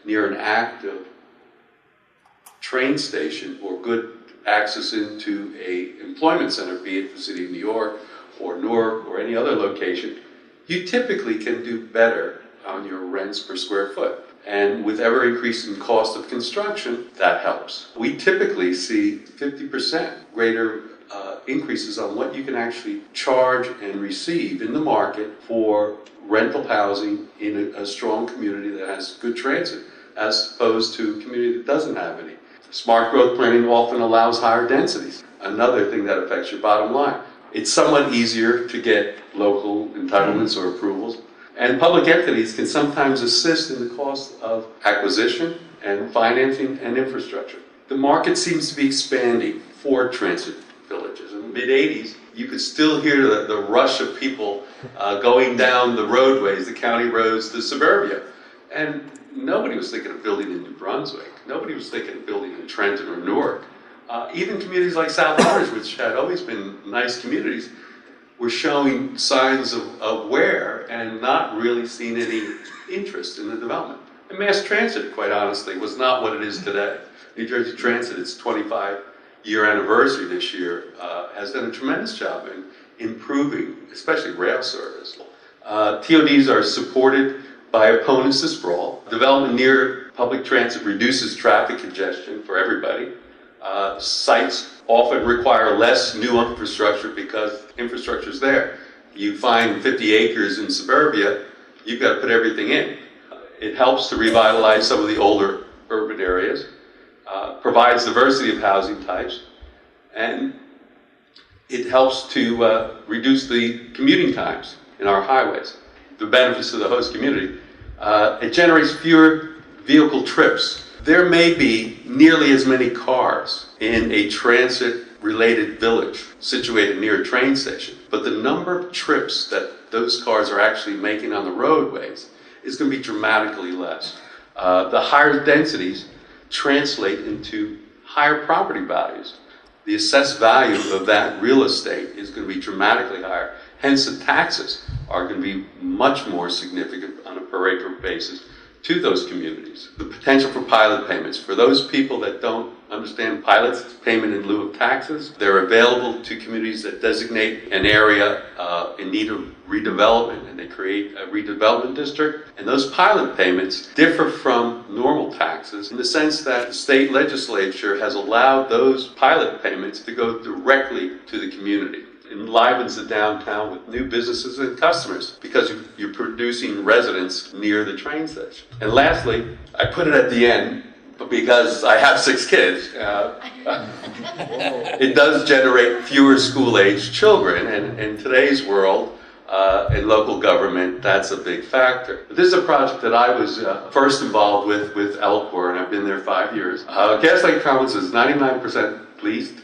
near an active train station or good access into a employment center, be it the city of New York or Newark or any other location, you typically can do better on your rents per square foot. And with ever increasing cost of construction, that helps. We typically see 50% greater increases on what you can actually charge and receive in the market for rental housing in a strong community that has good transit, as opposed to a community that doesn't have any. Smart growth planning often allows higher densities. Another thing that affects your bottom line. It's somewhat easier to get local entitlements or approvals, and public entities can sometimes assist in the cost of acquisition and financing and infrastructure. The market seems to be expanding for transit villages. In the mid-'80s, you could still hear the rush of people going down the roadways, the county roads to suburbia. And nobody was thinking of building in New Brunswick. Nobody was thinking of building in Trenton or Newark. Even communities like South Orange, which had always been nice communities, were showing signs of wear and not really seeing any interest in the development. And mass transit, quite honestly, was not what it is today. New Jersey Transit, its 25-year anniversary this year, has done a tremendous job in improving, especially rail service. TODs are supported by opponents to sprawl. Development near public transit reduces traffic congestion for everybody. Sites often require less new infrastructure because infrastructure is there. You find 50 acres in suburbia, you've got to put everything in. It helps to revitalize some of the older urban areas, provides diversity of housing types, and it helps to reduce the commuting times in our highways. The benefits to the host community. It generates fewer vehicle trips. There may be nearly as many cars in a transit-related village situated near a train station, but the number of trips that those cars are actually making on the roadways is going to be dramatically less. The higher densities translate into higher property values. The assessed value of that real estate is going to be dramatically higher. Hence, the taxes are going to be much more significant on a per acre basis to those communities. The potential for pilot payments. For those people that don't understand pilots, payment in lieu of taxes, they're available to communities that designate an area in need of redevelopment, and they create a redevelopment district. And those pilot payments differ from normal taxes in the sense that the state legislature has allowed those pilot payments to go directly to the community. Enlivens the downtown with new businesses and customers because you're producing residents near the train station. And lastly, I put it at the end, but because I have 6 kids, it does generate fewer school-age children, and in today's world, in local government, that's a big factor. But this is a project that I was first involved with Elcor, and I've been there 5 years. Gaslight Commons is 99% leased,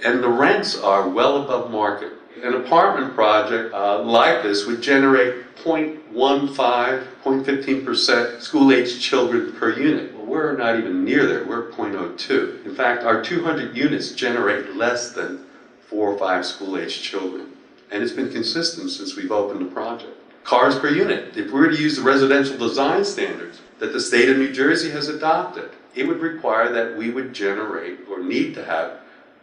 and the rents are well above market. An apartment project like this would generate 0.15, 0.15% school-aged children per unit. Well, we're not even near there. We're 0.02. In fact, our 200 units generate less than 4 or 5 school-aged children. And it's been consistent since we've opened the project. Cars per unit. If we were to use the residential design standards that the state of New Jersey has adopted, it would require that we would generate or need to have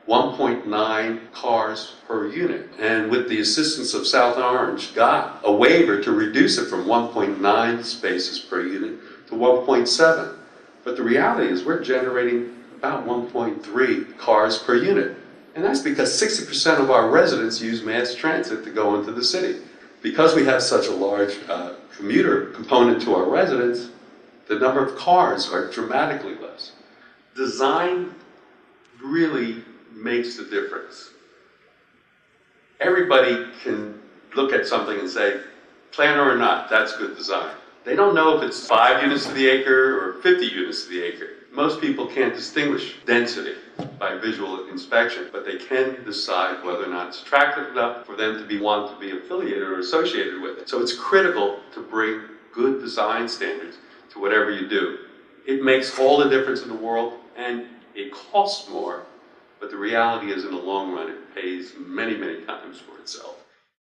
1.9 cars per unit. And with the assistance of South Orange, got a waiver to reduce it from 1.9 spaces per unit to 1.7. But the reality is we're generating about 1.3 cars per unit. And that's because 60% of our residents use mass transit to go into the city. Because we have such a large commuter component to our residents, the number of cars are dramatically less. Design really makes the difference. Everybody can look at something and say, planner or not, that's good design. They don't know if it's 5 units to the acre or 50 units to the acre. Most people can't distinguish density by visual inspection, but they can decide whether or not it's attractive enough for them to want to be affiliated or associated with it. So it's critical to bring good design standards to whatever you do. It makes all the difference in the world, and it costs more. But the reality is, in the long run, it pays many, many times for itself.